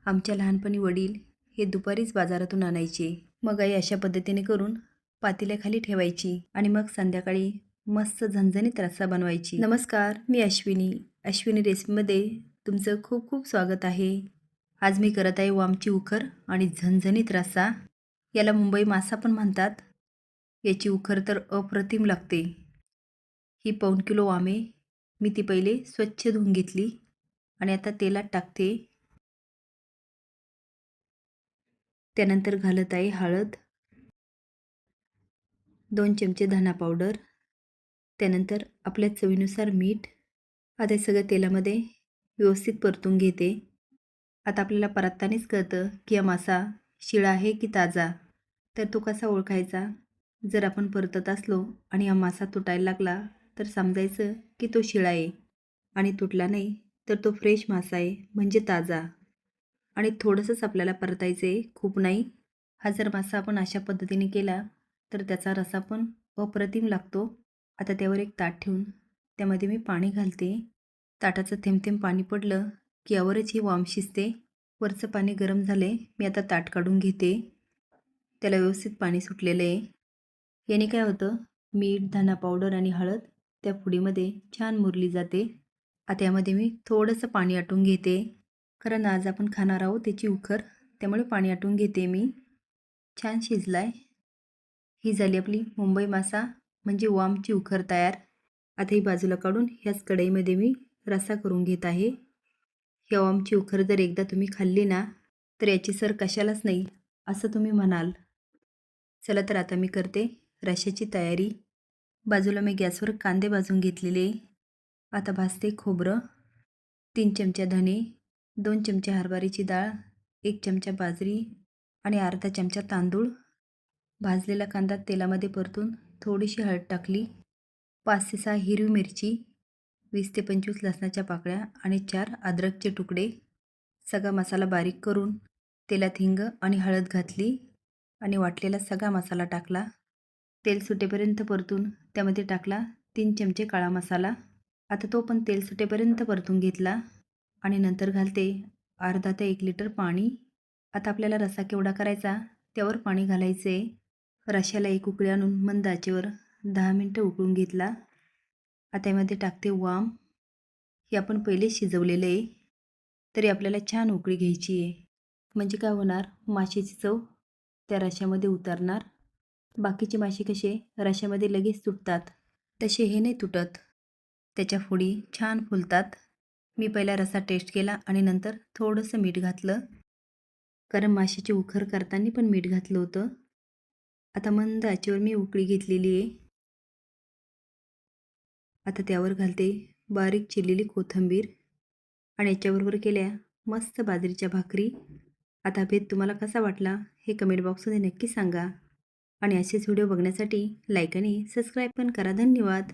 आमच्या लहानपणी वडील हे दुपारीच बाजारातून आणायचे. मग आई अशा पद्धतीने करून पातेल्याखाली ठेवायची आणि मग संध्याकाळी मस्त झणझणीत रस्सा बनवायची. नमस्कार, मी अश्विनी रेसिपीमध्ये तुमचं खूप खूप स्वागत आहे. आज मी करत आहे वामची उखर आणि झणझणीत रस्सा. याला मुंबई मासा पण म्हणतात. याची उखर तर अप्रतिम लागते. ही पाऊण किलो वामे मी ती पहिले स्वच्छ धुवून घेतली आणि आता तेलात टाकते. त्यानंतर घालत आहे हळद, 2 चमचे धना पावडर, त्यानंतर आपल्या चवीनुसार मीठ. आता हे सगळं तेलामध्ये व्यवस्थित परतून घेते. आता आपल्याला परततानाच कळतं की हा मासा शिळा आहे की ताजा. तर तो कसा ओळखायचा? जर आपण परतत असलो आणि हा मासा तुटायला लागला तर समजायचं की तो शिळा आहे, आणि तुटला नाही तर तो फ्रेश मासा आहे म्हणजे ताजा. आणि थोडंसंच आपल्याला परतायचं आहे, खूप नाही. हा जर मासा आपण अशा पद्धतीने केला तर त्याचा रस्सा पण अप्रतिम लागतो. आता त्यावर एक ताट ठेवून त्यामध्ये मी पाणी घालते. ताटाचं थेंब थेंब पाणी पडलं की यावरच ही वाम शिजते. वरचं पाणी गरम झाले, मी आता ताट काढून घेते. त्याला व्यवस्थित पाणी सुटलेलं आहे. याने काय होतं, मीठ, धना पावडर आणि हळद त्या फोडीमध्ये छान मुरली जाते. आता यामध्ये मी थोडंसं पाणी आटून घेते, कारण आज आपण खाणार आहोत त्याची उखर, त्यामुळे पाणी आटून घेते मी. छान शिजलाय. ही झाली आपली मुंबई मासा म्हणजे वामची उखर तयार. आता ही बाजूला काढून ह्याच कढईमध्ये मी रस्सा करून घेत आहे. ह्या वामची उखर जर एकदा तुम्ही खाल्ली ना तर याची सर कशालाच नाही असं तुम्ही म्हणाल. चला तर आता मी करते रश्श्याची तयारी. बाजूला मी गॅसवर कांदे भाजून घेतलेले. आता भाजते खोबरं, 3 चमचे धने, 2 चमचे हरभऱ्याची डाळ, 1 चमचा बाजरी आणि अर्धा चमचा तांदूळ. भाजलेला कांदा तेलामध्ये परतून थोडीशी हळद टाकली, 5 ते 6 हिरवी मिरची, 20 ते 25 लसणाच्या पाकळ्या आणि 4 अद्रकचे तुकडे. सगळा मसाला बारीक करून तेलात हिंग आणि हळद घातली आणि वाटलेला सगळा मसाला टाकला. तेल सुटेपर्यंत परतून त्यामध्ये टाकला 3 चमचे काळा मसाला. आता तो पण तेल सुटेपर्यंत परतून घेतला आणि नंतर घालते अर्धा ते 1 लिटर पाणी. आता आपल्याला रस्सा केवढा करायचा त्यावर पाणी घालायचे. रश्श्याला एक उकळी आणून मंद आचेवर 10 मिनटं उकळून घेतला. आता यामध्ये टाकते वाम. हे आपण पहिले शिजवलेले आहे, तरी आपल्याला छान उकळी घ्यायची आहे. म्हणजे काय होणार, माशाची चव त्या रश्श्यामध्ये उतरणार. बाकीचे मासे कसे रश्श्यामध्ये लगेच तुटतात, तसे हे नाही तुटत. त्याच्या फोडी छान फुलतात. मी पहिला रस्सा टेस्ट केला आणि नंतर थोडंसं मीठ घातलं, कारण माशाची उखर करताना पण मीठ घातलं होतं. आता मंद आचेवर मी उकळी घेतलेली आहे. आता त्यावर घालते बारीक चिरलेली कोथिंबीर आणि याच्याबरोबर केल्या मस्त बाजरीच्या भाकरी. आता भेद तुम्हाला कसा वाटला हे कमेंट बॉक्समध्ये नक्की सांगा आणि असेच व्हिडिओ बघण्यासाठी लाईक आणि सबस्क्राईब पण करा. धन्यवाद.